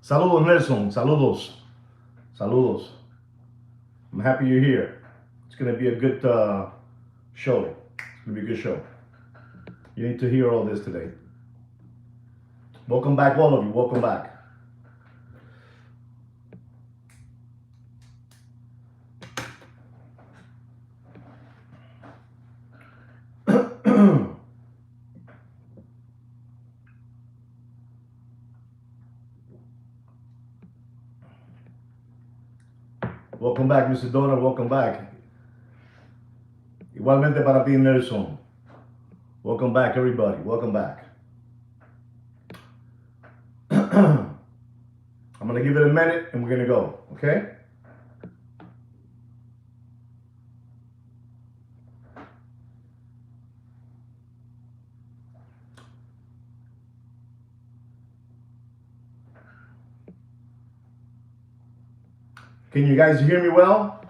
Saludos, Nelson. Saludos. Saludos. I'm happy you're here. It's going to be a good show. It's going to be a good show. You need to hear all this today. Welcome back, all of you. Welcome back. Welcome back, Mr. Dona. Welcome back. Igualmente para ti, Nelson. Welcome back, everybody. Welcome back. I'm going to give it a minute and we're going to go, okay? Can you guys hear me well?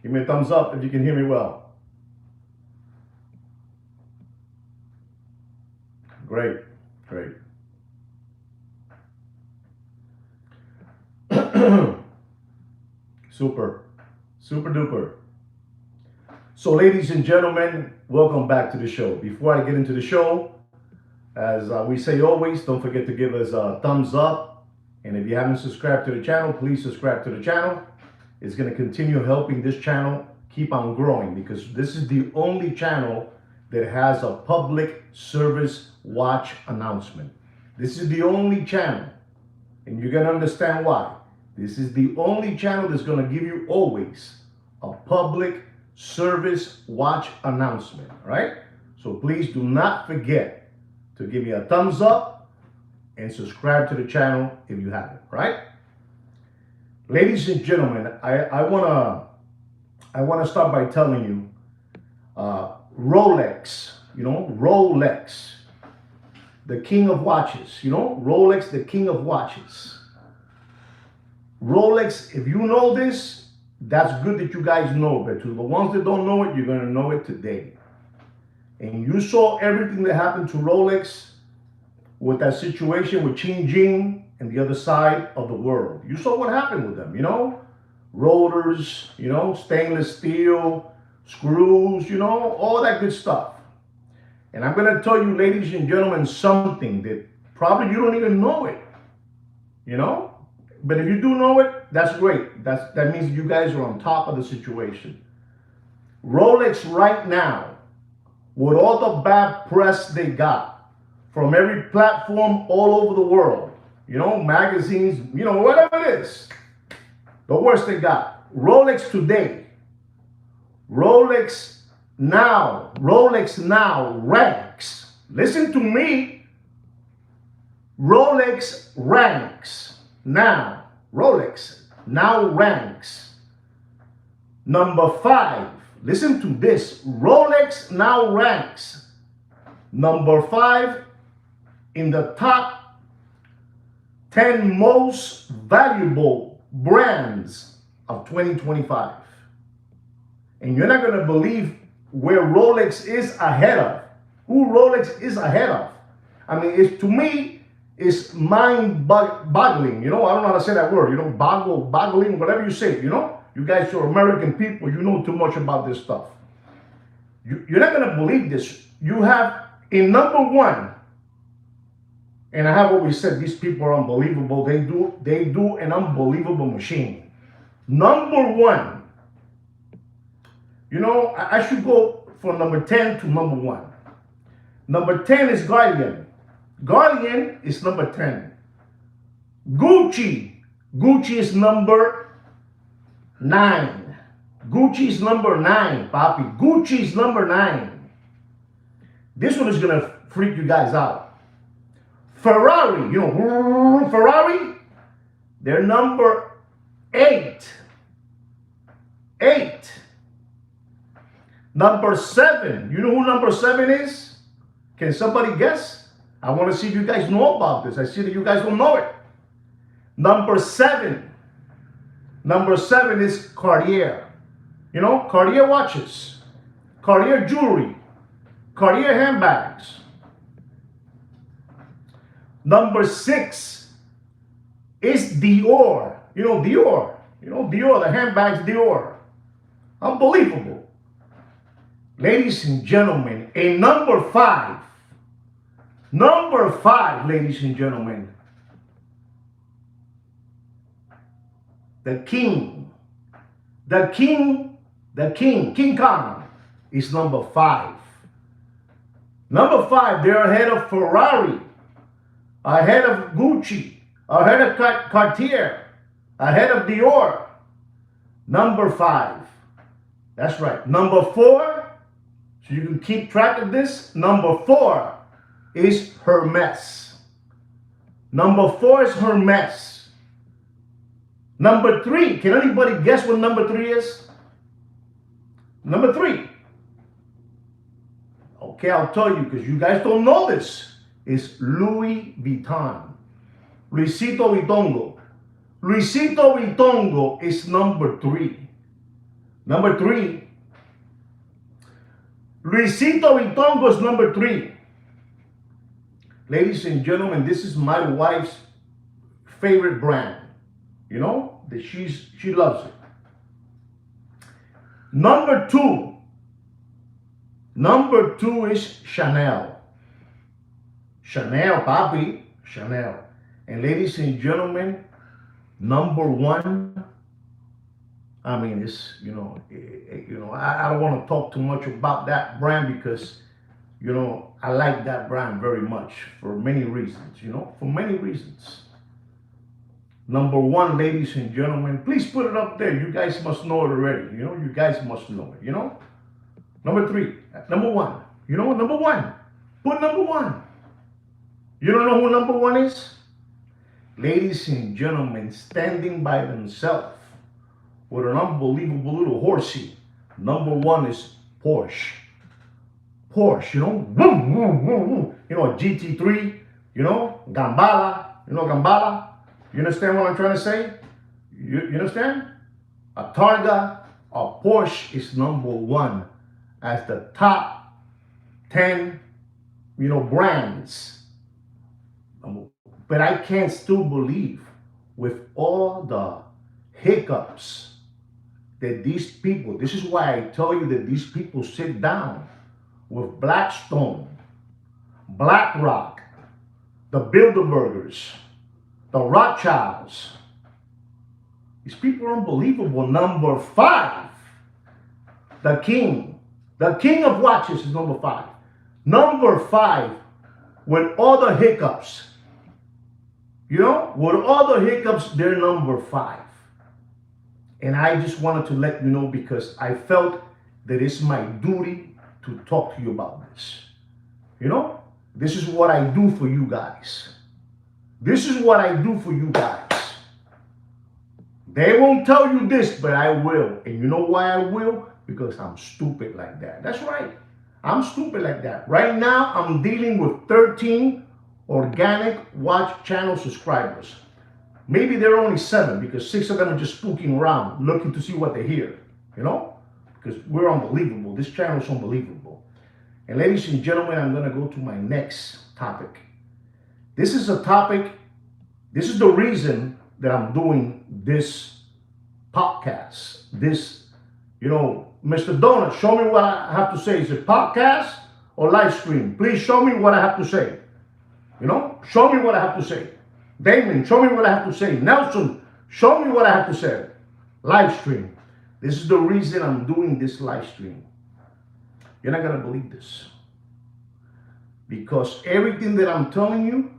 Give me a thumbs up if you can hear me well. Great, great. Super, super duper. So ladies and gentlemen, welcome back to the show. Before I get into the show, as we say always, don't forget to give us a thumbs up. And if you haven't subscribed to the channel, please subscribe to the channel. It's going to continue helping this channel keep on growing because this is the only channel that has a public service watch announcement. This is the only channel, and you're going to understand why. This is the only channel that's going to give you always a public service watch announcement, right? So please do not forget to give me a thumbs up and subscribe to the channel if you haven't, right? Ladies and gentlemen, I wanna start by telling you, Rolex, Rolex, the king of watches, Rolex, the king of watches. Rolex, if you know this, that's good that you guys know, but to the ones that don't know it, you're gonna know it today. And you saw everything that happened to Rolex with that situation with Qin Jing and the other side of the world. You saw what happened with them, rotors, stainless steel, screws, all that good stuff. And I'm going to tell you, ladies and gentlemen, something that probably you don't even know it, but if you do know it, that's great. That means you guys are on top of the situation. Rolex right now, with all the bad press they got, from every platform all over the world, magazines, whatever it is, the worst they got. Rolex today, Rolex now ranks. Listen to me. Rolex ranks now. Rolex now ranks number 5. Listen to this. Rolex now ranks number 5 in the top 10 most valuable brands of 2025. And you're not going to believe where Rolex is ahead of. Who Rolex is ahead of. I mean, to me, it's mind-boggling. I don't know how to say that word. Boggling, whatever you say, You guys are American people. You know too much about this stuff. You're not going to believe this. You have in number 1, And I have always said these people are unbelievable. They do an unbelievable machine. Number one, I should go from number 10 to number one. Number 10 is Guardian. Guardian is number 10. Gucci. Gucci is number 9. Gucci is number 9, Papi. Gucci is number 9. This one is going to freak you guys out. Ferrari, Ferrari, they're number 8. 8. Number 7, you know who number 7 is? Can somebody guess? I want to see if you guys know about this. I see that you guys don't know it. Number 7. Number 7 is Cartier. Cartier watches, Cartier jewelry, Cartier handbags. Number 6 is Dior. Dior. Dior, the handbags Dior. Unbelievable. Ladies and gentlemen, a number 5. Number 5, ladies and gentlemen. The King. King Kong is number 5. Number 5, they're ahead of Ferrari, ahead of Gucci, ahead of Cartier, ahead of Dior. Number 5. That's right. Number 4, so you can keep track of this. Number 4 is Hermes. Number 4 is Hermes. Number 3, can anybody guess what number 3 is? Number 3. Okay, I'll tell you because you guys don't know this. It's Louis Vuitton. Luisito Vuittongo. Luisito Vuittongo is number 3. Number 3. Luisito Vuittongo is number 3. Ladies and gentlemen, this is my wife's favorite brand. That she loves it. Number 2. Number 2 is Chanel. Chanel, papi. Chanel. And ladies and gentlemen, number 1. I mean, it's, I don't want to talk too much about that brand because, I like that brand very much for many reasons, for many reasons. Number 1, ladies and gentlemen, please put it up there. You guys must know it already. You guys must know it, Number 3, number 1. Number 1. Put number 1. You don't know who number 1 is? Ladies and gentlemen, standing by themselves with an unbelievable little horsey. Number 1 is Porsche. Porsche, a GT3, Gambala, Gambala. You understand what I'm trying to say? You understand? A Targa, a Porsche is number 1 as the top 10, brands. But I can't still believe with all the hiccups that these people, this is why I tell you that these people sit down with Blackstone, BlackRock, the Bilderbergers, the Rothschilds. These people are unbelievable. Number 5, the king of watches is number 5. Number 5, with all the hiccups, with all the hiccups, they're number 5. And I just wanted to let you know because I felt that it's my duty to talk to you about this. This is what I do for you guys. This is what I do for you guys. They won't tell you this, but I will. And you know why I will? Because I'm stupid like that. That's right. I'm stupid like that. Right now, I'm dealing with 13 organic watch channel subscribers. Maybe there are only 7 because 6 of them are just spooking around, looking to see what they hear. Because we're unbelievable. This channel is unbelievable. And ladies and gentlemen, I'm going to go to my next topic. This is a topic, this is the reason that I'm doing this podcast. This, Mr. Donut, show me what I have to say. Is it podcast or live stream? Please show me what I have to say. You know, show me what I have to say. Damon, show me what I have to say. Nelson, show me what I have to say. Live stream. This is the reason I'm doing this live stream. You're not going to believe this. Because everything that I'm telling you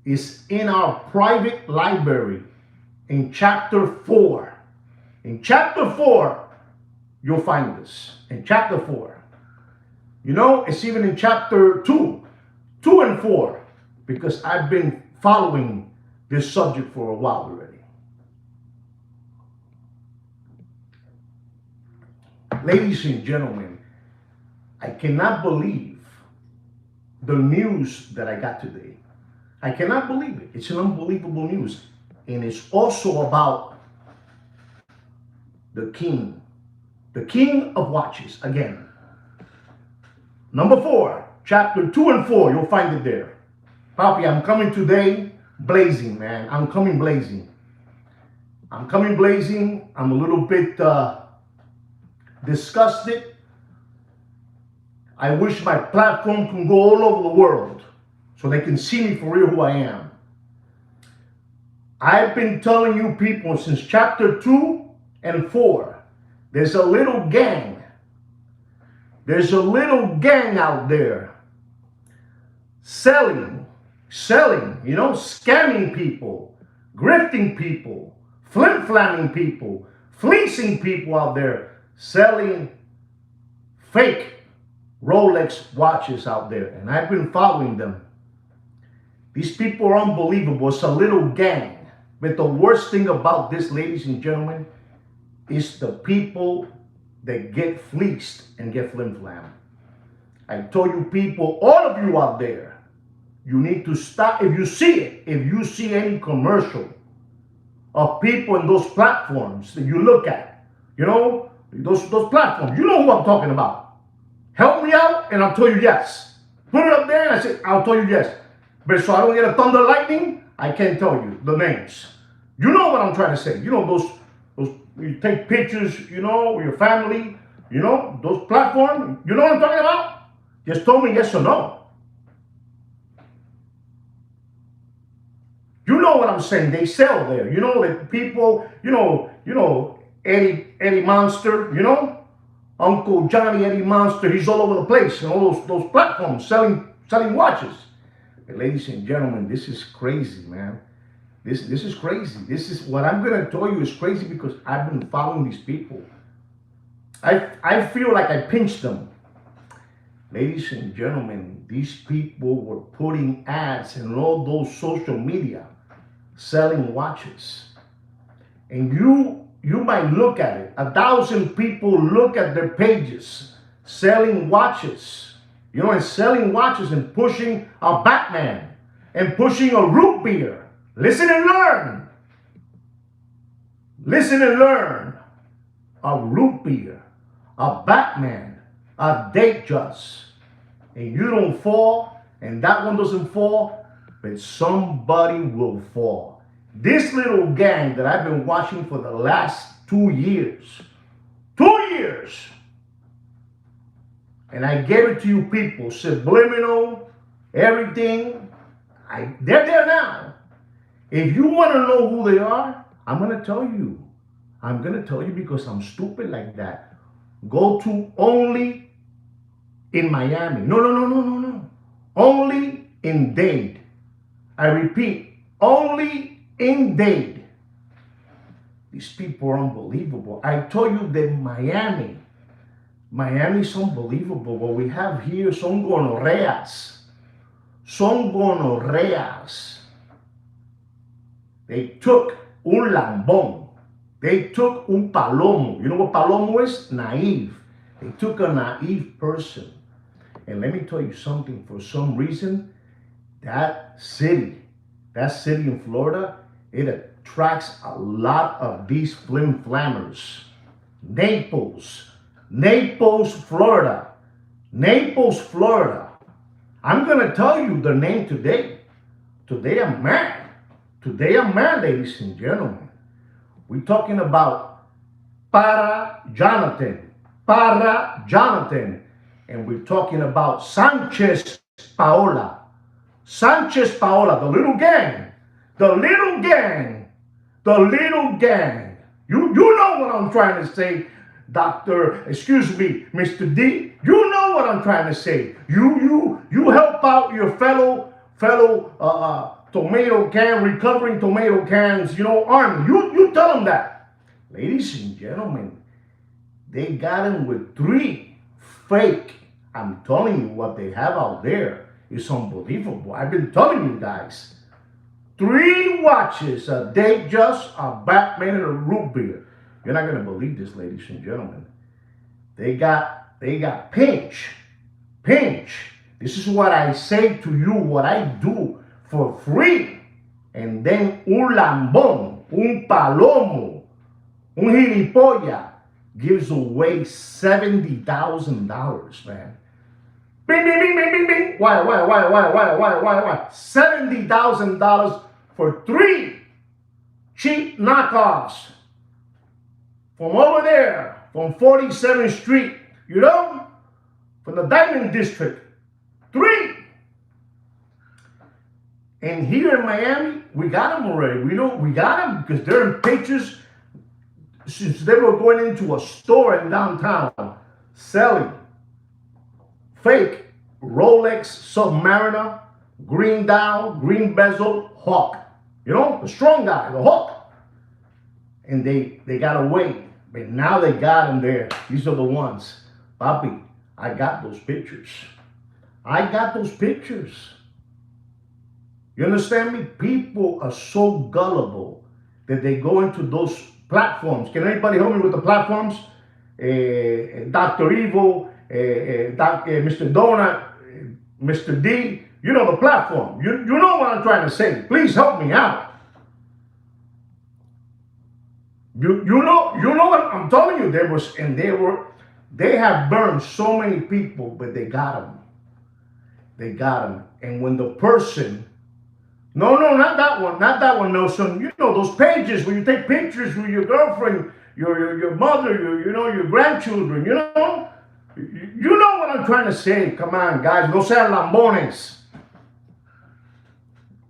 is in our private library in chapter 4. In chapter 4, you'll find this. In chapter 4. You know, it's even in chapter 2 and 4, because I've been following this subject for a while already. Ladies and gentlemen, I cannot believe the news that I got today. I cannot believe it. It's an unbelievable news. And it's also about the king of watches again. Number 4, chapter 2 and 4, you'll find it there. Papi, I'm coming today blazing, man. I'm coming blazing. I'm a little bit disgusted. I wish my platform can go all over the world so they can see me for real who I am. I've been telling you people since chapter 2 and 4, there's a little gang. There's a little gang out there selling, you know, scamming people, grifting people, flim-flamming people, fleecing people out there, selling fake Rolex watches out there. And I've been following them. These people are unbelievable. It's a little gang. But the worst thing about this, ladies and gentlemen, is the people that get fleeced and get flim-flammed. I told you people, all of you out there, you need to stop. If you see any commercial of people in those platforms that you look at, you know, those platforms, you know who I'm talking about. Help me out and I'll tell you yes. Put it up there and I say, I'll tell you yes. But so I don't get a thunder lightning, I can't tell you the names. You know what I'm trying to say. You know those you take pictures, you know, with your family, you know, those platforms. You know what I'm talking about? Just tell me yes or no. You know what I'm saying? They sell there. You know that people, you know, Eddie Monster, you know, Uncle Johnny Eddie Monster. He's all over the place and all those platforms selling watches. But ladies and gentlemen, this is crazy, man. This is crazy. This is what I'm gonna tell you is crazy because I've been following these people. I feel like I pinched them. Ladies and gentlemen, these people were putting ads in all those social media selling watches. And you might look at it. 1,000 people look at their pages selling watches. You know, and selling watches and pushing a Batman and pushing a root beer. Listen and learn. Listen and learn. A root beer, a Batman, a Datejust. And you don't fall, and that one doesn't fall, but somebody will fall. This little gang that I've been watching for the last 2 years, and I gave it to you people, subliminal, everything, they're there now. If you want to know who they are, I'm going to tell you. I'm going to tell you because I'm stupid like that. Go to only in Miami. No. Only in Dade. I repeat, only in Dade. These people are unbelievable. I told you that Miami's unbelievable. What we have here son gonorreas. They took un lambón. They took un palomo. You know what palomo is? Naive. They took a naive person. And let me tell you something. For some reason, that city in Florida, it attracts a lot of these flim-flammers. Naples, Florida. I'm going to tell you the name today. Today I'm mad, ladies and gentlemen. We're talking about Para Jonathan. And we're talking about Sanchez Paola. Sanchez Paola, the little gang, the little gang, the little gang. You know what I'm trying to say, excuse me, Mr. D. You know what I'm trying to say. You help out your fellow tomato can, recovering tomato cans, army. You tell them that. Ladies and gentlemen, they got him with 3 fake. I'm telling you, what they have out there is unbelievable. I've been telling you guys. 3 watches, a Datejust, a Batman, and a root beer. You're not gonna believe this, ladies and gentlemen. They got pinch. This is what I say to you, what I do for free. And then un lambón, un palomo, un gilipollas gives away $70,000, man. Bing, bing, bing, bing, bing, bing. Why? $70,000 for 3 cheap knockoffs from over there, from 47th Street, from the Diamond District. 3. And here in Miami, we got them already. We got them because they're in pictures since they were going into a store in downtown selling fake Rolex Submariner, green dial, green bezel, Hawk. The strong guy, the Hawk. And they got away. But now they got them there. These are the ones. Papi, I got those pictures. You understand me? People are so gullible that they go into those platforms. Can anybody help me with the platforms? Dr. Evil, Mr. Donut, Mr. D, the platform. You know what I'm trying to say. Please help me out. You know what I'm telling you. They have burned so many people, but they got them. And when the person, no, not that one, no, son. Those pages where you take pictures with your girlfriend, your mother, your grandchildren, You know what I'm trying to say. Come on, guys. No sean lambones.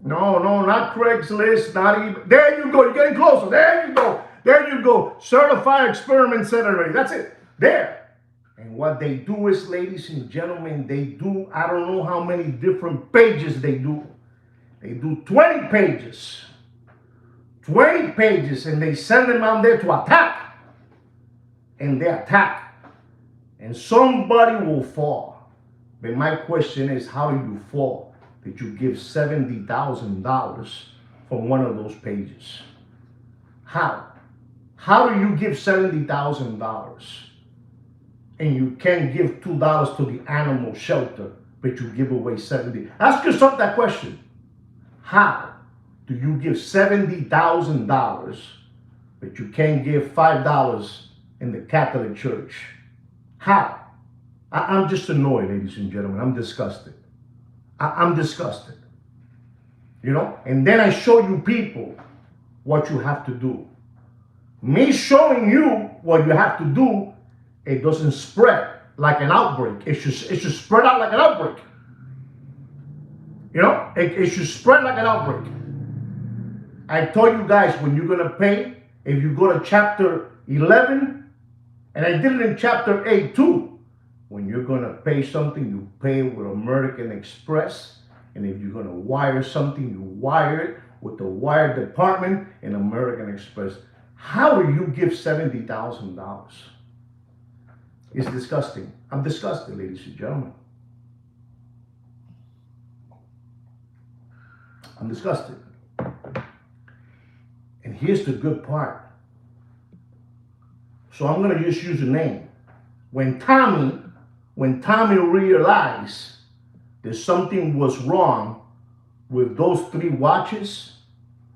No, not Craigslist, not even. There you go. You're getting closer. There you go. Certified Experiment Center. That's it. There. And what they do is, ladies and gentlemen, they do, I don't know how many different pages they do. They do 20 pages. 20 pages, and they send them out there to attack. And they attack. And somebody will fall. But my question is, how do you fall? Did you give $70,000 from one of those pages? How? How do you give $70,000 and you can't give $2 to the animal shelter, but you give away 70? Ask yourself that question. How do you give $70,000, but you can't give $5 in the Catholic Church? How? I'm just annoyed, ladies and gentlemen. I'm disgusted. I'm disgusted. And then I show you people what you have to do. Me showing you what you have to do, it doesn't spread like an outbreak. It should spread out like an outbreak. It should spread like an outbreak. I told you guys, when you're going to pay, if you go to chapter 11, and I did it in chapter 8 too. When you're going to pay something, you pay with American Express. And if you're going to wire something, you wire it with the wire department in American Express. How do you give $70,000? It's disgusting. I'm disgusted, ladies and gentlemen. I'm disgusted. And here's the good part. So I'm going to just use a name. When Tommy realized that something was wrong with those 3 watches,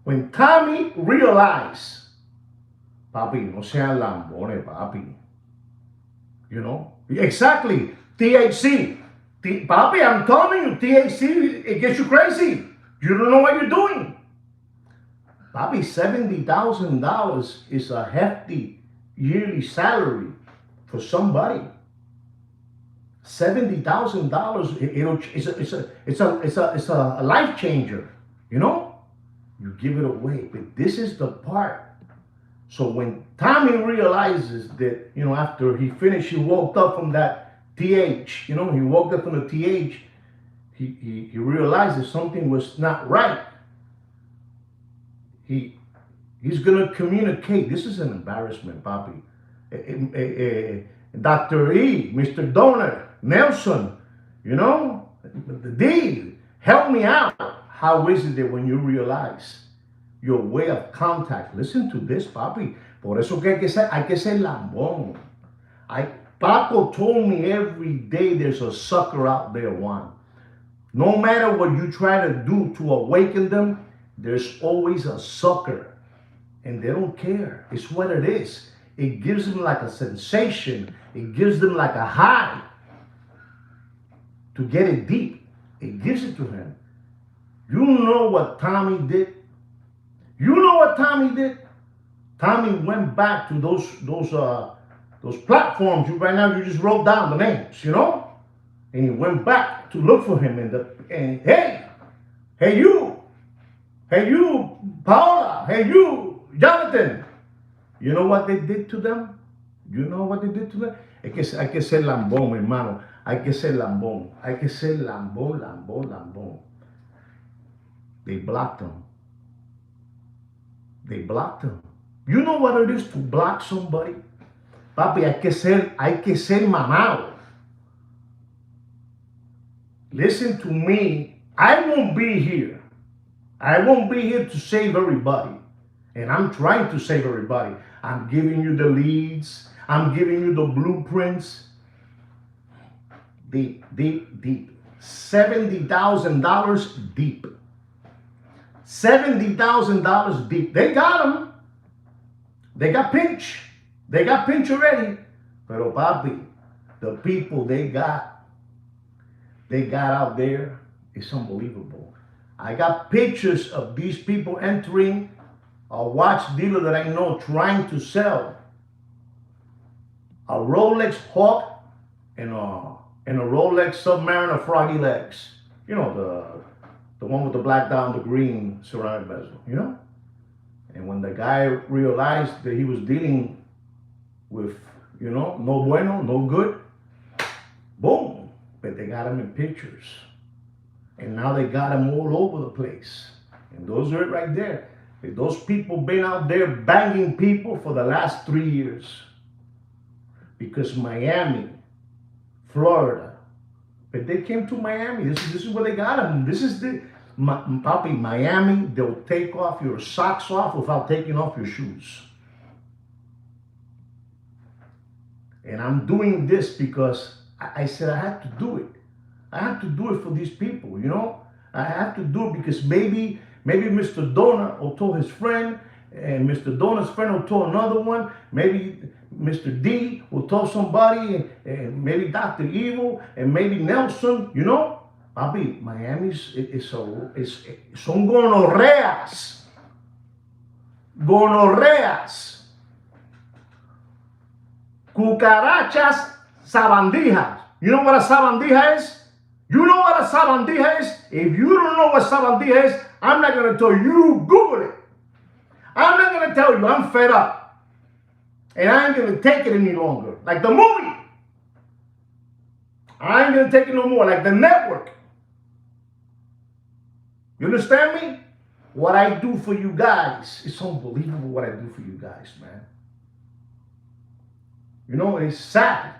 when Tommy realized, papi, no sean lambones, papi. Exactly. THC. Papi, I'm telling you, THC, it gets you crazy. You don't know what you're doing. Papi, $70,000 is a hefty yearly salary for somebody. $70,000. It's a life changer. You know, you give it away. But this is the part. So when Tommy realizes that, after he finished, he woke up from that TH. He woke up from the TH. He realized that something was not right. He's gonna communicate. This is an embarrassment, Papi. Dr. E, Mr. Donor, Nelson, the D, help me out. How is it that when you realize your way of contact, listen to this, Papi. Por eso que hay que ser lambón. Papo told me every day there's a sucker out there, Juan. No matter what you try to do to awaken them, there's always a sucker. And they don't care. It's what it is. It gives them like a sensation. It gives them like a high. To get it deep, it gives it to him. You know what Tommy did? Tommy went back to those platforms. Right now you just wrote down the names, and he went back to look for him. And hey you, Paola, hey you, Jonathan. You know what they did to them? Hay que ser lambón, hermano. Hay que ser lambón. Lambón. They blocked him. You know what it is to block somebody? Papi, hay que ser mamado. Listen to me. I won't be here to save everybody. And I'm trying to save everybody. I'm giving you the leads. I'm giving you the blueprints. Deep. $70,000 deep. $70,000 deep. They got him. They got Pinch. Already. Pero papi, the people they got out there, it's unbelievable. I got pictures of these people entering a watch dealer that I know trying to sell a Rolex Hawk and a Rolex Submariner Froggy Legs. The one with the black down, the green ceramic bezel, And when the guy realized that he was dealing with, no bueno, no good, boom. But they got him in pictures. And now they got him all over the place. And those are it right there. Those people been out there banging people for the last 3 years. Because Miami, Florida, but they came to Miami. This is where they got them. This is Papi, Miami, they'll take off your socks off without taking off your shoes. And I'm doing this because I said I have to do it. I have to do it for these people, I have to do it because maybe Mr. Donor will tell his friend, and Mr. Donor's friend will tell another one. Maybe Mr. D will tell somebody, and maybe Dr. Evil, and maybe Nelson, Papi, Miami's son gonorreas. Cucarachas sabandijas. You know what a sabandija is? If you don't know what sabandija is, I'm not going to tell you. Google it. I'm not going to tell you. I'm fed up. And I ain't going to take it any longer. Like the movie. I ain't going to take it no more. Like the network. You understand me? What I do for you guys, it's unbelievable what I do for you guys, man. It's sad.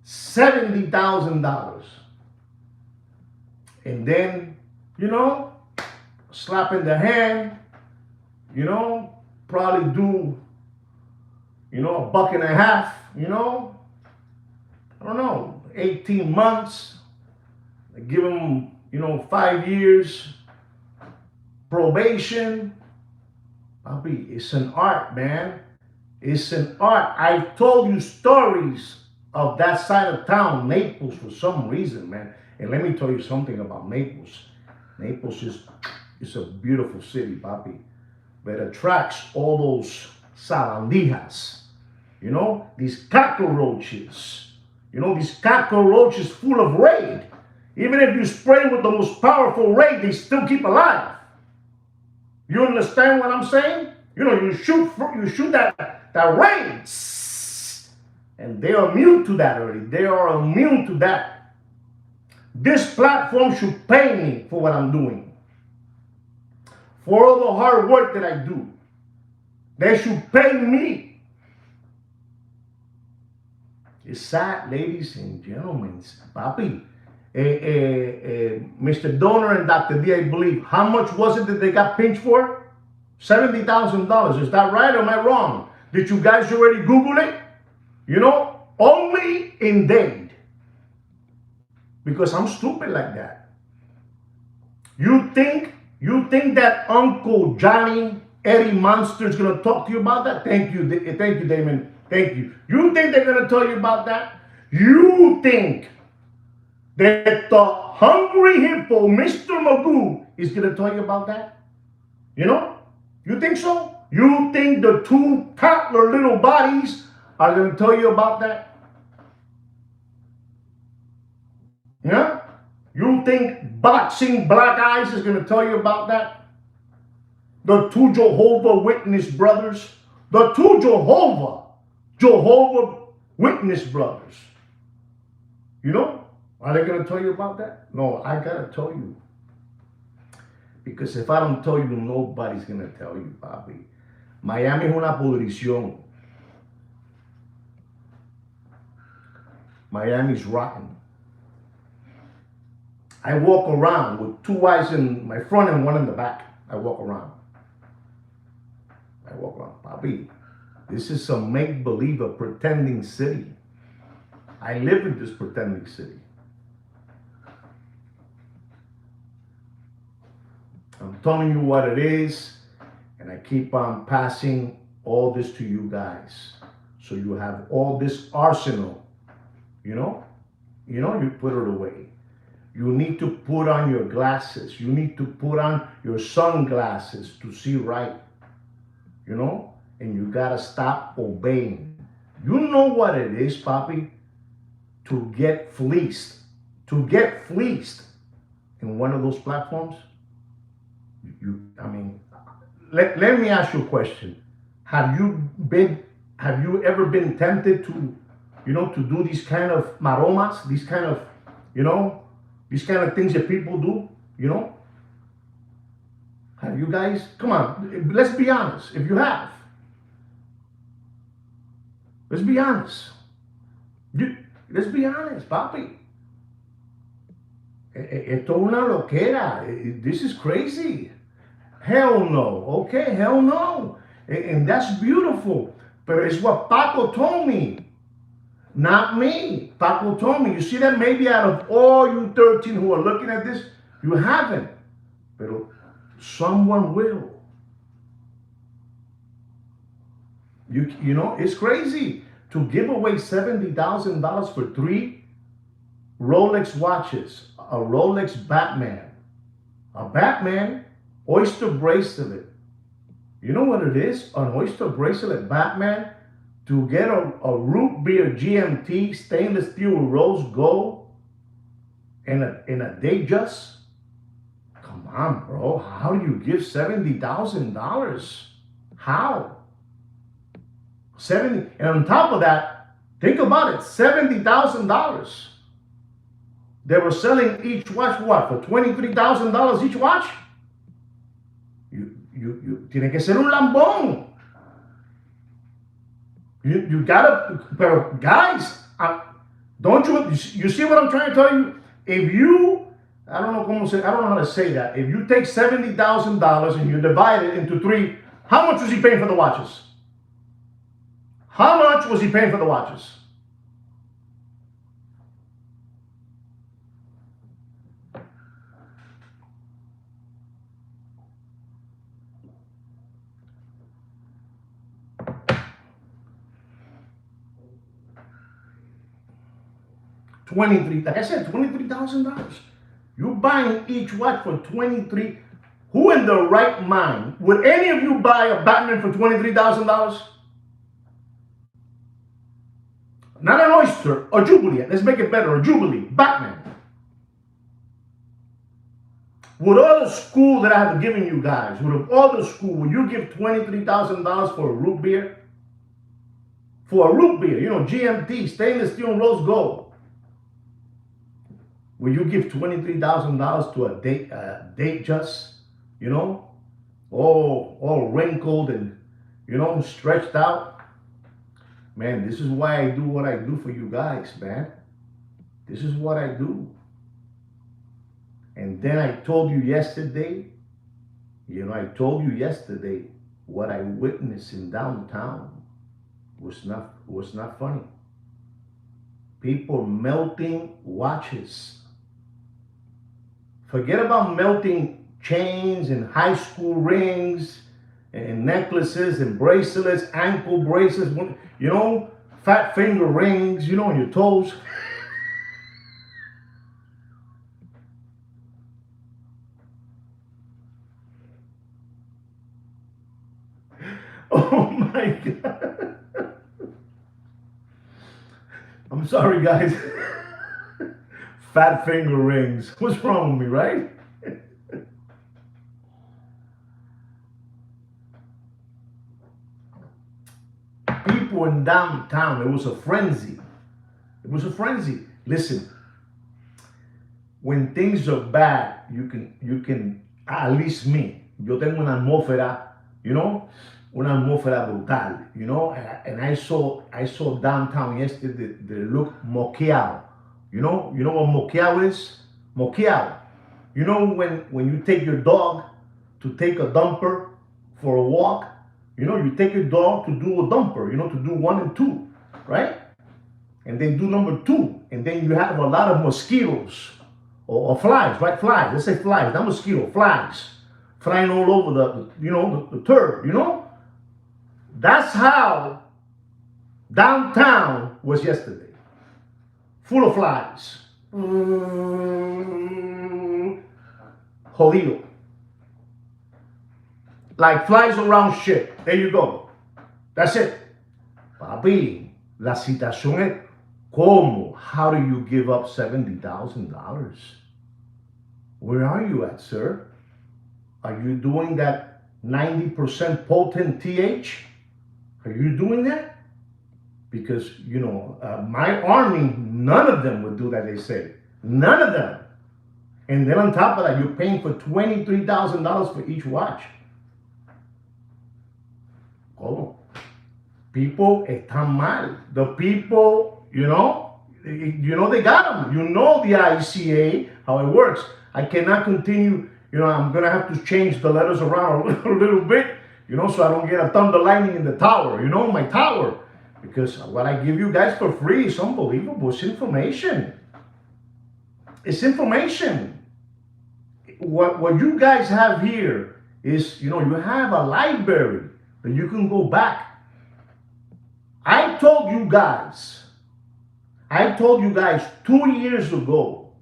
$70,000. And then, slap in the hand, probably do, $1.50, I don't know, 18 months. I give them, 5 years probation. Papi, it's an art, man. It's an art. I've told you stories of that side of town, Naples, for some reason, man. And let me tell you something about Naples. Naples is a beautiful city, papi. But it attracts all those sabandijas, these cockroaches, You know, these cockroaches full of raid. Even if you spray with the most powerful raid, they still keep alive. You understand what I'm saying? You know, you shoot that raid, and they are immune to that already. They are immune to that. This platform should pay me for what I'm doing, for all the hard work that I do. They should pay me. It's sad, ladies and gentlemen. Papi, Mr. Donor and Dr. D, I believe, how much was it that they got pinched for? $70,000. Is that right or am I wrong? Did you guys already Google it? You know, only in Dade. Because I'm stupid like that. You think that Uncle Johnny Eddie Monster is going to talk to you about that? Thank you, Damon. Thank you. You think they're going to tell you about that? You think that the hungry hippo, Mr. Magoo, is going to tell you about that? You know? You think so? You think the two toddler little bodies are going to tell you about that? Yeah? You think Boxing Black Eyes is going to tell you about that? The two Jehovah Witness brothers? The two Jehovah Witness brothers. You know? Are they going to tell you about that? No, I got to tell you. Because if I don't tell you, nobody's going to tell you, papi. Miami es una pudrición. Miami's rotten. I walk around with two eyes in my front and one in the back. I walk around. Papi, this is a make-believe, a pretending city. I live in this pretending city. I'm telling you what it is, and I keep on passing all this to you guys. So you have all this arsenal, you know, you put it away. You need to put on your glasses. You need to put on your sunglasses to see right, you know, and you gotta stop obeying. You know what it is, papi, to get fleeced in one of those platforms. Let me ask you a question. Have you ever been tempted to, to do these kind of maromas, these kind of things that people do, Have you guys? Come on, let's be honest. If you have, let's be honest. Let's be honest, papi. Esto es una loquera. This is crazy. Hell no. Okay, hell no. And that's beautiful. But it's what Paco told me. Not me. Paco told me. You see that maybe out of all you 13 who are looking at this, you haven't. But someone will. You know, it's crazy to give away $70,000 for 3 Rolex watches, a Rolex Batman, a Batman oyster bracelet. You know what it is? An oyster bracelet Batman, to get a root beer GMT stainless steel rose gold in a day just? Come on, bro. How do you give $70,000? How? 70, and on top of that, think about it, $70,000. They were selling each watch, what, for $23,000 each watch? You tiene que ser un lambón. You gotta, but guys, don't you see what I'm trying to tell you? If you, I don't know how to say that. If you take $70,000 and you divide it into 3, how much was he paying for the watches? How much was he paying for the watches? Like I said, $23,000. You're buying each watch for 23. Who in the right mind would any of you buy a Batman for $23,000? Not an oyster, a jubilee. Let's make it better, a jubilee. Batman. With all the school that I have given you guys, with all the school, will you give $23,000 for a root beer? For a root beer, you know, GMT, stainless steel and rose gold. Will you give $23,000 to a date just, you know, all wrinkled and, you know, stretched out? Man, this is why I do what I do for you guys, man. This is what I do. And then I told you yesterday, what I witnessed in downtown was not funny. People melting watches. Forget about melting chains and high school rings and necklaces and bracelets, ankle bracelets, you know, fat finger rings, you know, on your toes. Oh my God. I'm sorry, guys. Fat finger rings. What's wrong with me, right? People in downtown, it was a frenzy. It was a frenzy. Listen, when things are bad, you can, at least me, yo tengo una atmósfera, you know, una atmósfera brutal, you know, and I saw downtown yesterday, they look moqueado. You know what moqueado is? Moqueado. You know when you take your dog to take a dumper for a walk, you know, you take your dog to do a dumper, you know, to do 1 and 2, right? And then do number 2, and then you have a lot of mosquitoes or flies, right? Flies. Let's say flies, not mosquito, flies flying all over the turd, you know? That's how downtown was yesterday. Full of flies. Jodido. Like flies around shit. There you go. That's it. Papi, la situación es ¿cómo? How do you give up $70,000? Where are you at, sir? Are you doing that 90% potent TH? Are you doing that? Because, you know, my army, none of them would do that, they say. None of them. And then on top of that, you're paying for $23,000 for each watch. Oh, people están mal. The people, you know they got them. You know the ICA, how it works. I cannot continue, you know, I'm going to have to change the letters around a little bit, you know, so I don't get a thunder lightning in the tower, you know, my tower. Because what I give you guys for free is unbelievable. It's information. It's information. What you guys have here is, you know, you have a library that you can go back. I told you guys 2 years ago,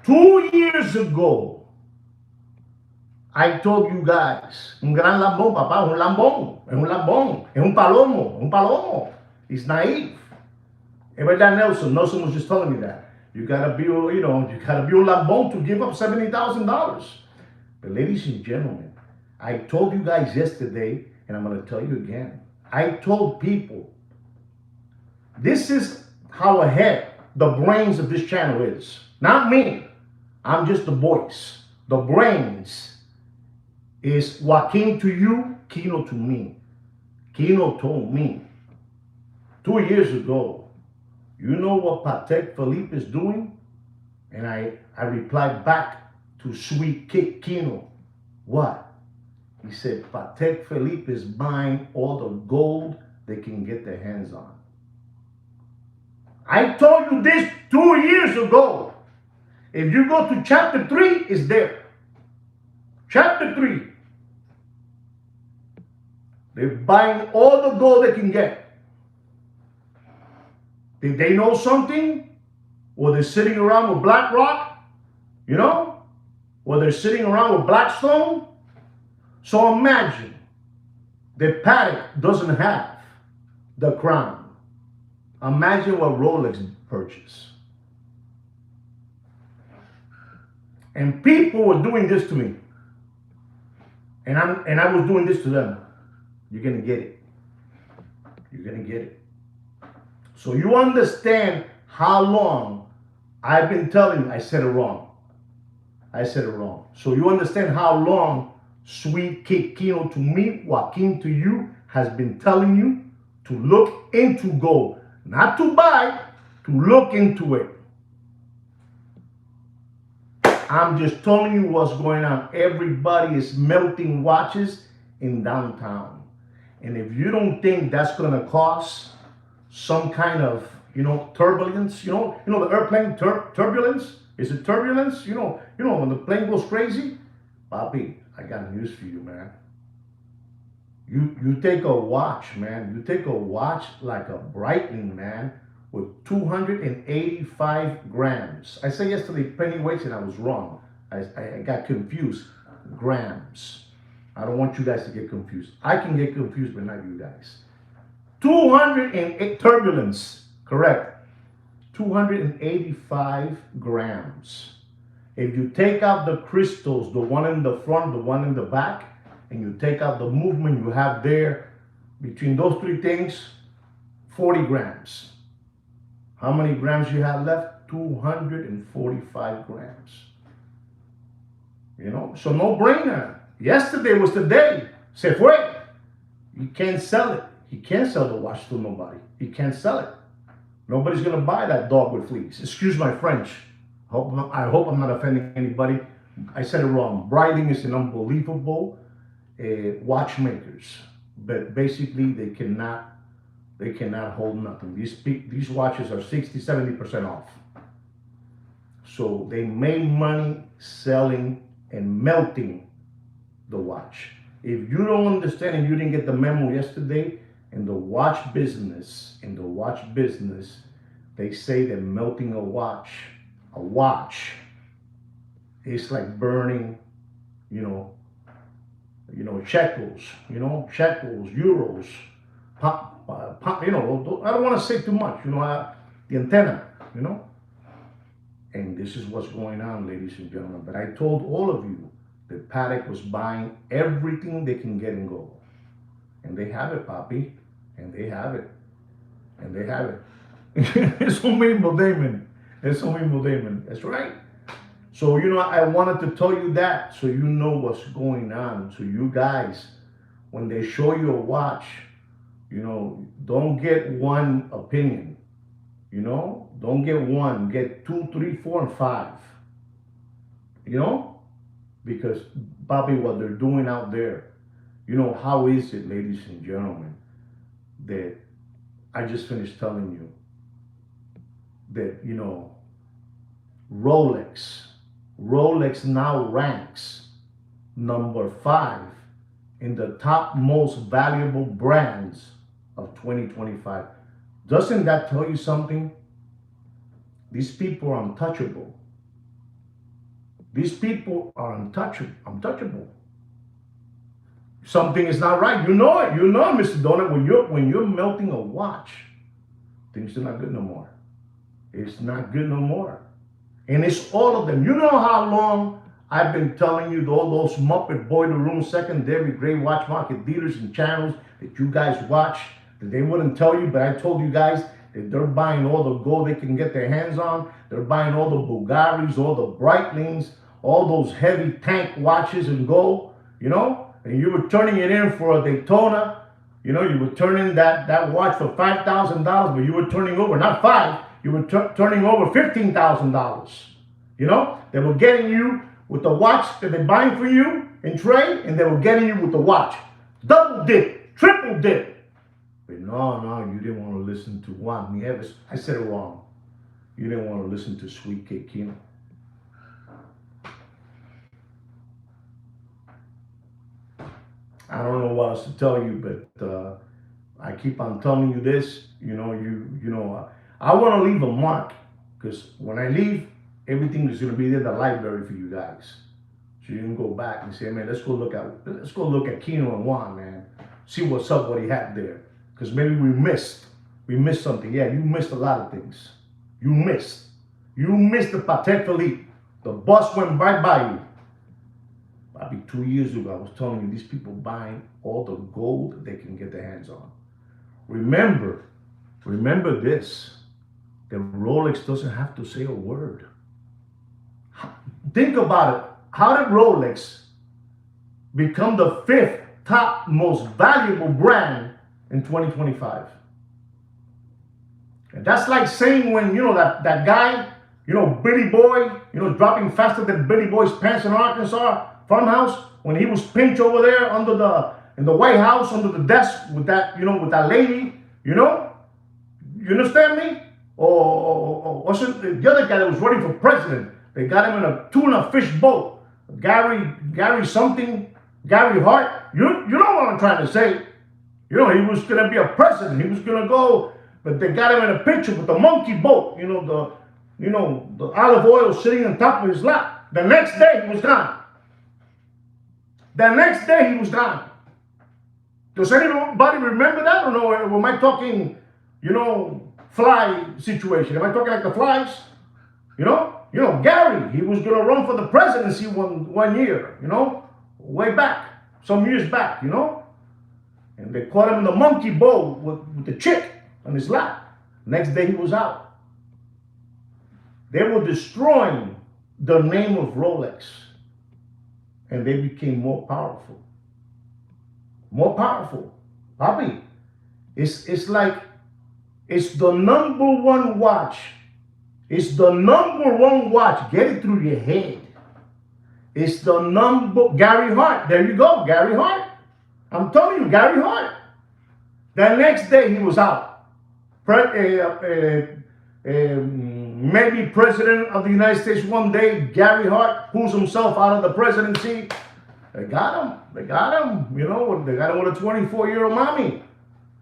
2 years ago, I told you guys, un gran lambón, papá, un lambón, es un lambón, es un palomo. He's naive. And by that Nelson was just telling me that. You gotta be, you know, you gotta be un lambón to give up $70,000. But ladies and gentlemen, I told you guys yesterday, and I'm gonna tell you again. I told people, this is how ahead the brains of this channel is. Not me. I'm just the voice. The brains is Joaquin to you, Kino to me. Kino told me 2 years ago, you know what Patek Philippe is doing? And I replied back to sweet Kino. What? He said, Patek Philippe is buying all the gold they can get their hands on. I told you this 2 years ago. If you go to chapter 3, it's there. Chapter 3. They're buying all the gold they can get. Did they know something? Or they're sitting around with BlackRock? You know? Or they're sitting around with Blackstone? So imagine that Patek doesn't have the crown. Imagine what Rolex purchased. And people were doing this to me. And I was doing this to them. You're gonna get it. You're gonna get it. So you understand how long I've been telling you I said it wrong. I said it wrong. So you understand how long Sweet Kid Kino to me, Joaquin to you, has been telling you to look into gold. Not to buy, to look into it. I'm just telling you what's going on. Everybody is melting watches in downtown. And if you don't think that's gonna cause some kind of, turbulence, the airplane turbulence, is it turbulence? When the plane goes crazy, Bobby, I got news for you, man. You take a watch, man. You take a watch like a Breitling, man, with 285 grams. I said yesterday penny weights and I was wrong. I got confused. Grams. I don't want you guys to get confused. I can get confused, but not you guys. 208 turbulence, correct. 285 grams. If you take out the crystals, the one in the front, the one in the back, and you take out the movement you have there, between those three things, 40 grams. How many grams you have left? 245 grams. So no brainer. Yesterday was the day. Se fue. You can't sell it. You can't sell the watch to nobody. You can't sell it. Nobody's gonna buy that dog with fleas. Excuse my French. I hope I'm not offending anybody. I said it wrong. Breitling is an unbelievable watchmakers, but basically they cannot hold nothing. These watches are 60-70% off. So they made money selling and melting the watch. If you don't understand and you didn't get the memo yesterday, in the watch business, they say that melting a watch is like burning, shekels, euros, I don't want to say too much, the antenna, And this is what's going on, ladies and gentlemen. But I told all of you that Patek was buying everything they can get in gold. And they have it, Papi. And they have it. It's un mismo, Damon. It's un mismo, Damon. That's right. So, I wanted to tell you that so you know what's going on. So you guys, when they show you a watch, don't get one opinion. Don't get one. Get 2, 3, 4, and 5. Because, Bobby, what they're doing out there, how is it, ladies and gentlemen, that I just finished telling you that, Rolex now ranks number 5 in the top most valuable brands of 2025. Doesn't that tell you something? These people are untouchable. These people are untouchable. Something is not right. You know it, Mr. Donut. When you're melting a watch, things are not good no more. It's not good no more. And it's all of them. You know how long I've been telling you all those Muppet Boiler Room secondary grade watch market dealers and channels that you guys watch, that they wouldn't tell you, but I told you guys that they're buying all the gold they can get their hands on. They're buying all the Bulgaris, all the Breitlings, all those heavy tank watches in gold, and you were turning it in for a Daytona. You were turning that watch for $5,000, but you were turning over, not 5, you were turning over $15,000. They were getting you with the watch that they're buying for you in trade, and they were getting you with the watch. Double dip, triple dip. But no, you didn't want to listen to Juan Nieves. I said it wrong. You didn't want to listen to Sweet Kid Kino. I don't know what else to tell you, but I keep on telling you this. I want to leave a mark, because when I leave, everything is going to be there, the library for you guys. So you can go back and say, man, let's go look at Kino and Juan, man. See what's up, what he had there, because maybe we missed We missed something. Yeah, you missed a lot of things. You missed. You missed the Patek Philippe. The bus went right by you. Probably 2 years ago, I was telling you, these people buying all the gold they can get their hands on. Remember, remember this. The Rolex doesn't have to say a word. Think about it. How did Rolex become the fifth top most valuable brand in 2025? And that's like saying when, that guy, Billy Boy, dropping faster than Billy Boy's pants in Arkansas farmhouse, when he was pinched over there in the White House under the desk with that, with that lady, you understand me? Or wasn't the other guy that was running for president? They got him in a tuna fish boat. Gary Hart. You know what I'm trying to say. He was gonna be a president. He was gonna go, but they got him in a picture with the monkey boat. The olive oil sitting on top of his lap. The next day he was gone. The next day he was gone. Does anybody remember that or no? Or am I talking, fly situation? Am I talking like the flies? Gary, he was gonna run for the presidency one year, way back, some years back, and they caught him in the monkey boat with the chick on his lap. Next day he was out. They were destroying the name of Rolex, and they became more powerful. More powerful. Bobby, it's like it's the number one watch. It's the number one watch. Get it through your head. It's the Gary Hart. There you go, Gary Hart. I'm telling you, Gary Hart. The next day he was out. Maybe president of the United States one day, Gary Hart pulls himself out of the presidency. They got him. They got him. They got him with a 24-year-old mommy.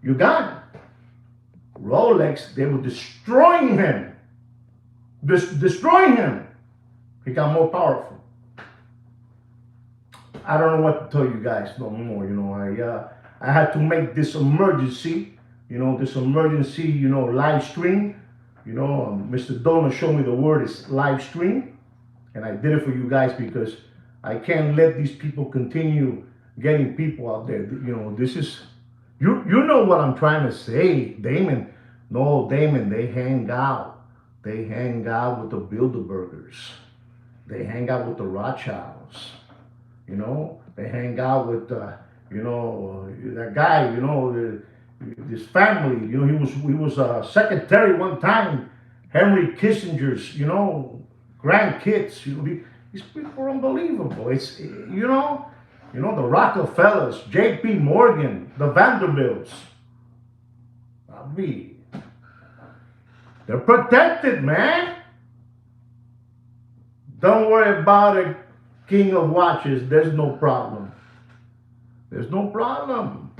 You got him. Rolex, they were destroying him. Destroying him. He got more powerful. I don't know what to tell you guys no more. I had to make this emergency, live stream. Mr. Donor showed me the word is live stream, and I did it for you guys because I can't let these people continue getting people out there. This is, you know what I'm trying to say, Damon. No, Damon, they hang out. They hang out with the Bilderbergers. They hang out with the Rothschilds. They hang out with, that guy, this family. He was a secretary one time, Henry Kissinger's, grandkids. These people are unbelievable. It's, the Rockefellers, J.P. Morgan, the Vanderbilts. They're protected, man. Don't worry about it, King of Watches. There's no problem. There's no problem.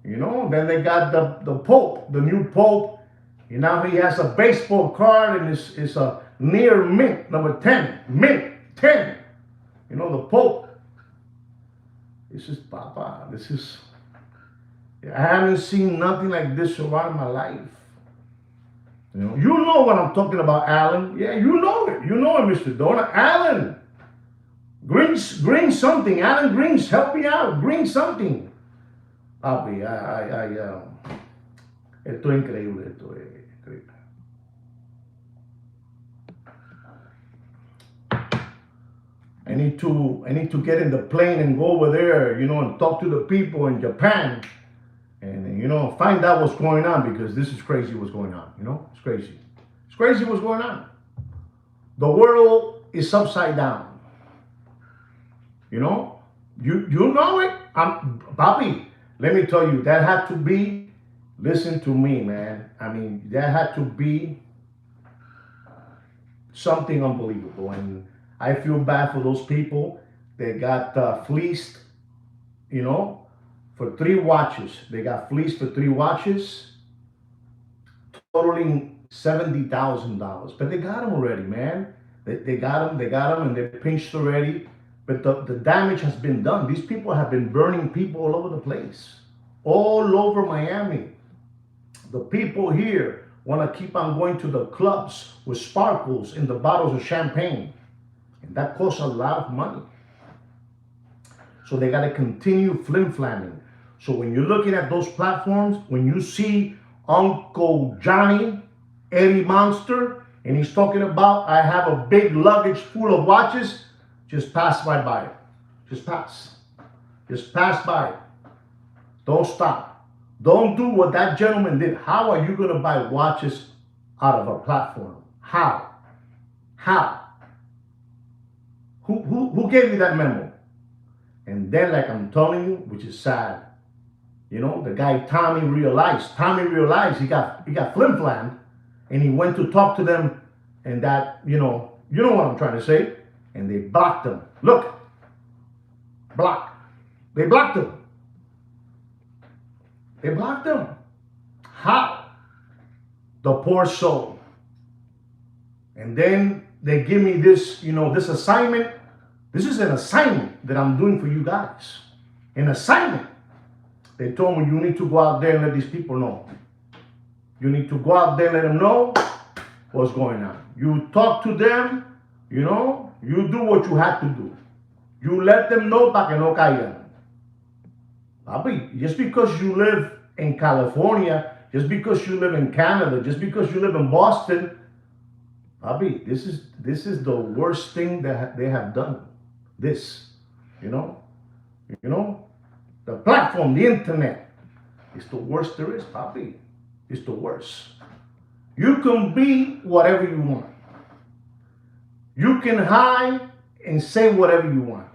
Then they got the Pope, the new Pope. Now he has a baseball card and it's a near mint, number 10. Mint, 10. The Pope. This is Papa. I haven't seen nothing like this around my life. You know what I'm talking about, Alan. Yeah, you know it. You know it, Mr. Donor. Alan. Bring something. Alan Greens, help me out. Bring something. Papi, esto es increíble. Esto es increíble. I need to get in the plane and go over there, and talk to the people in Japan. And, find out what's going on, because this is crazy what's going on, It's crazy. It's crazy what's going on. The world is upside down. You know it. Bobby, let me tell you, that had to be, listen to me, man. I mean, that had to be something unbelievable. And I feel bad for those people that got fleeced, for 3 watches. They got fleeced for 3 watches, totaling $70,000. But they got them already, man. They got them, and they're pinched already. But the damage has been done. These people have been burning people all over the place. All over Miami. The people here want to keep on going to the clubs with sparkles in the bottles of champagne. And that costs a lot of money. So they got to continue flim-flamming. So when you're looking at those platforms, when you see Uncle Johnny, Eddie Monster, and he's talking about, I have a big luggage full of watches, just pass right by it. Just pass. Just pass by it. Don't stop. Don't do what that gentleman did. How are you going to buy watches out of a platform? How? How? Who gave you that memo? And then, like I'm telling you, which is sad, you know, the guy Tommy realized he got flim-flammed, and he went to talk to them, and that, you know what I'm trying to say, and they blocked him. Look, block. They blocked him. They blocked him. How? The poor soul. And then they give me this, this assignment. This is an assignment that I'm doing for you guys. An assignment. They told me you need to go out there and let these people know. You need to go out there and let them know what's going on. You talk to them, you do what you have to do. You let them know para que no caigan. Papi, just because you live in California, just because you live in Canada, just because you live in Boston, papi, this is the worst thing that they have done. This, the platform, the internet, is the worst there is, papi. It's the worst. You can be whatever you want. You can hide and say whatever you want.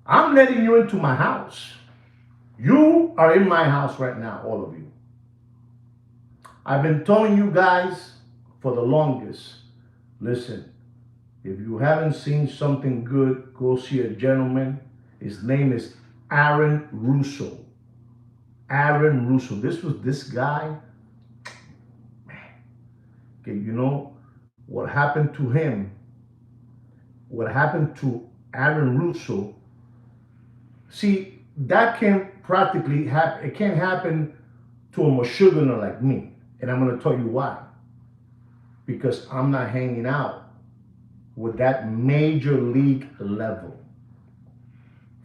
I'm letting you into my house. You are in my house right now, all of you. I've been telling you guys for the longest, listen, if you haven't seen something good, go see a gentleman. His name is Aaron Russo. Aaron Russo. This guy, man. Okay, what happened to him, what happened to Aaron Russo, see, that can't practically happen. It can't happen to a Meshuggah like me. And I'm going to tell you why. Because I'm not hanging out with that major league level.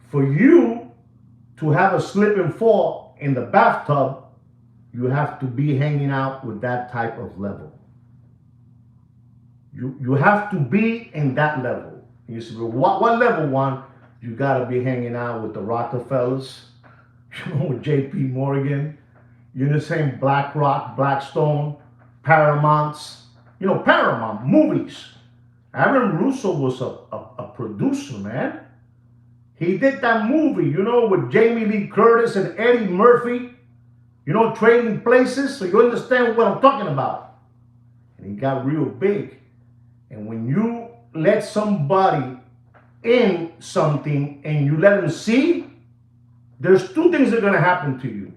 For you to have a slip and fall in the bathtub, you have to be hanging out with that type of level. You have to be in that level. You say, well, what level one? You got to be hanging out with the Rockefellers, with J.P. Morgan. You're the same BlackRock, Blackstone, Paramounts. Paramount movies. Aaron Russo was a producer, man. He did that movie, with Jamie Lee Curtis and Eddie Murphy, Trading Places. So you understand what I'm talking about. And he got real big. And when you let somebody in something and you let them see, there's two things that are going to happen to you.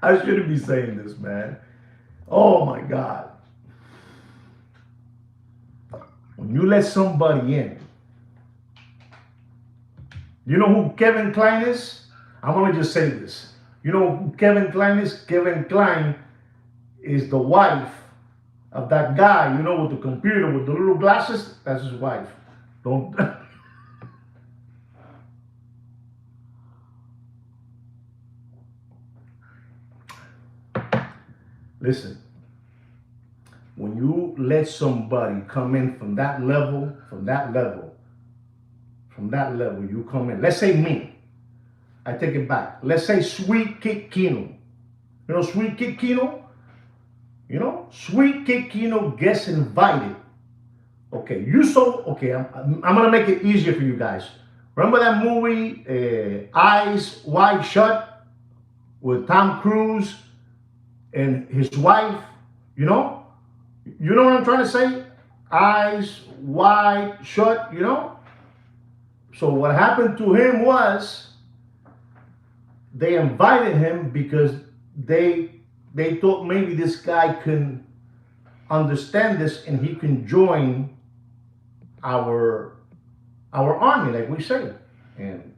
I shouldn't be saying this, man. Oh my God. When you let somebody in, you know who Kevin Kline is? I want to just say this. You know who Kevin Kline is? Kevin Kline is the wife of that guy, with the computer, with the little glasses. That's his wife. Don't. Listen, when you let somebody come in from that level, you come in. Let's say me. I take it back. Let's say Sweet Kid Kino. Sweet Kid Kino? Sweet Kid Kino gets invited. Okay, I'm going to make it easier for you guys. Remember that movie, Eyes Wide Shut, with Tom Cruise and his wife? You know what I'm trying to say? Eyes wide shut, So what happened to him was they invited him because they thought maybe this guy can understand this and he can join our army, like we say. And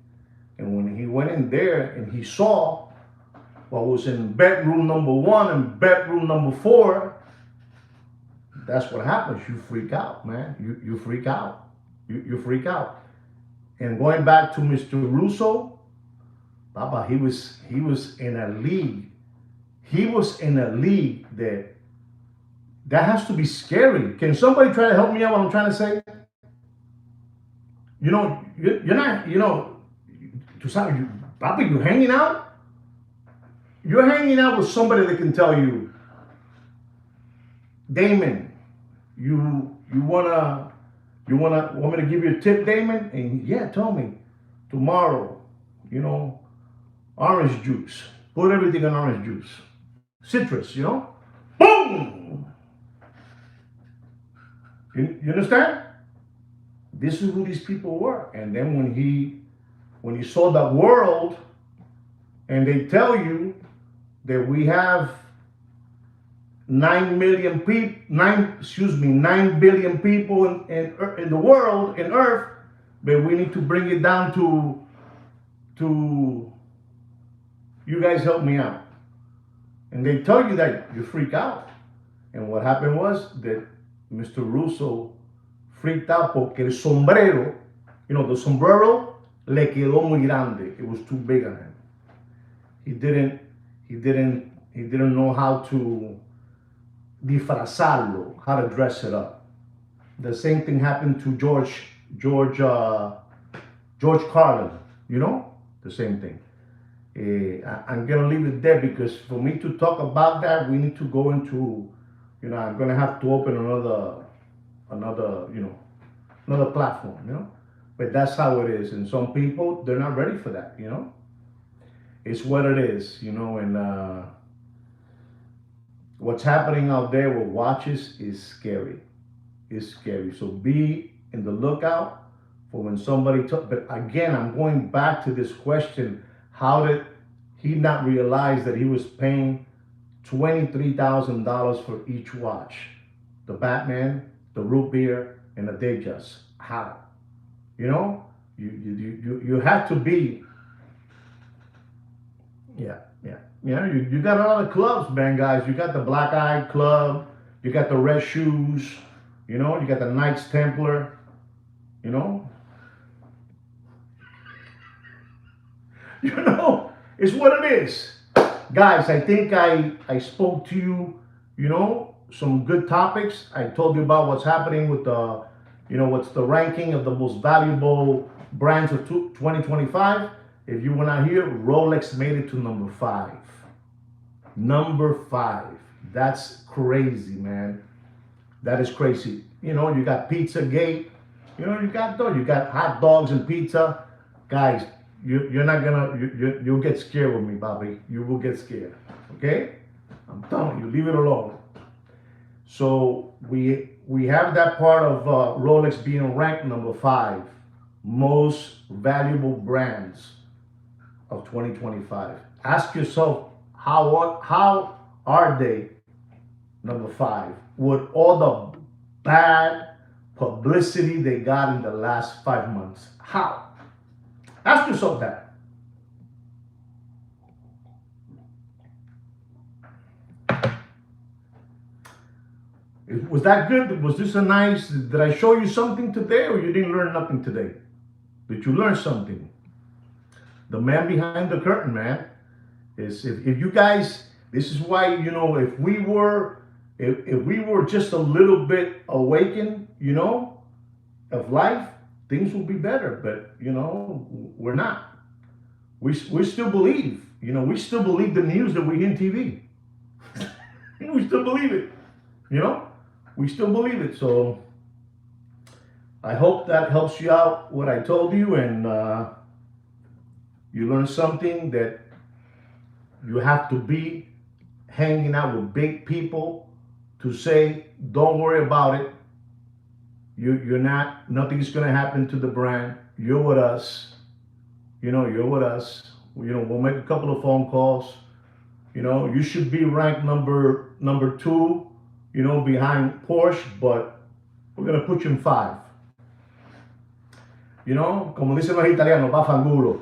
And when he went in there and he saw what was in bedroom number 1 and bedroom number 4, that's what happens. You freak out, man. You freak out. You freak out. And going back to Mr. Russo, Papa, he was in a league. He was in a league that has to be scary. Can somebody try to help me out what I'm trying to say? You're not, Papa, you're hanging out? You're hanging out with somebody that can tell you, Damon, you want me to give you a tip, Damon? And yeah, tell me. Tomorrow, orange juice. Put everything in orange juice. Citrus, Boom! You understand? This is who these people were. And then when he saw the world, and they tell you that we have 9 billion people in the world, in Earth, but we need to bring it down to you guys help me out. And they tell you that, you freak out. And what happened was that Mr. Russo freaked out porque el sombrero, the sombrero le quedó muy grande. It was too big on him. He didn't know how to disfrazarlo, how to dress it up. The same thing happened to George Carlin, the same thing. I'm gonna leave it there because for me to talk about that, we need to go into, I'm gonna have to open another platform, But that's how it is, and some people, they're not ready for that, It's what it is, and what's happening out there with watches is scary. It's scary. So be in the lookout for when somebody but again, I'm going back to this question: how did he not realize that he was paying $23,000 for each watch? The Batman, the root beer, and the Datejust. How? You have to be. Yeah. You got a lot of clubs, man, guys. You got the Black Eye Club. You got the Red Shoes. You got the Knights Templar. It's what it is. Guys, I think I spoke to you, some good topics. I told you about what's happening with what's the ranking of the most valuable brands of 2025. If you were not here, Rolex made it to number 5. Number 5. That's crazy, man. That is crazy. You got Pizzagate. You got hot dogs and pizza. Guys, you're not gonna, you'll get scared with me, Bobby. You will get scared. Okay? I'm telling you, leave it alone. So we have that part of Rolex being ranked number 5. Most valuable brands of 2025. Ask yourself, how are they number 5 with all the bad publicity they got in the last 5 months? How? Ask yourself that. Was that good? Was this a nice, did I show you something today, or you didn't learn nothing today? Did you learn something? The man behind the curtain, man, is if you guys, this is why, if we were just a little bit awakened, of life, things will be better. But, we're not. We still believe, we still believe the news that we hear on TV. We still believe it, we still believe it. So I hope that helps you out, what I told you, and you learn something that you have to be hanging out with big people to say, don't worry about it. You're not, nothing's going to happen to the brand. You're with us. You're with us. We'll make a couple of phone calls. You should be ranked number 2, behind Porsche, but we're going to put you in 5. Como dicen los italianos, va fangulo.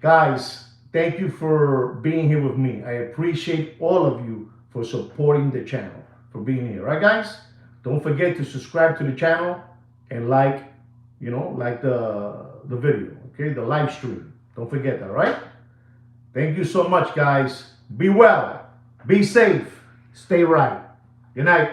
Guys, thank you for being here with me. I appreciate all of you for supporting the channel, for being here. All right, guys? Don't forget to subscribe to the channel and like the video, okay? The live stream. Don't forget that, all right? Thank you so much, guys. Be well. Be safe. Stay right. Good night.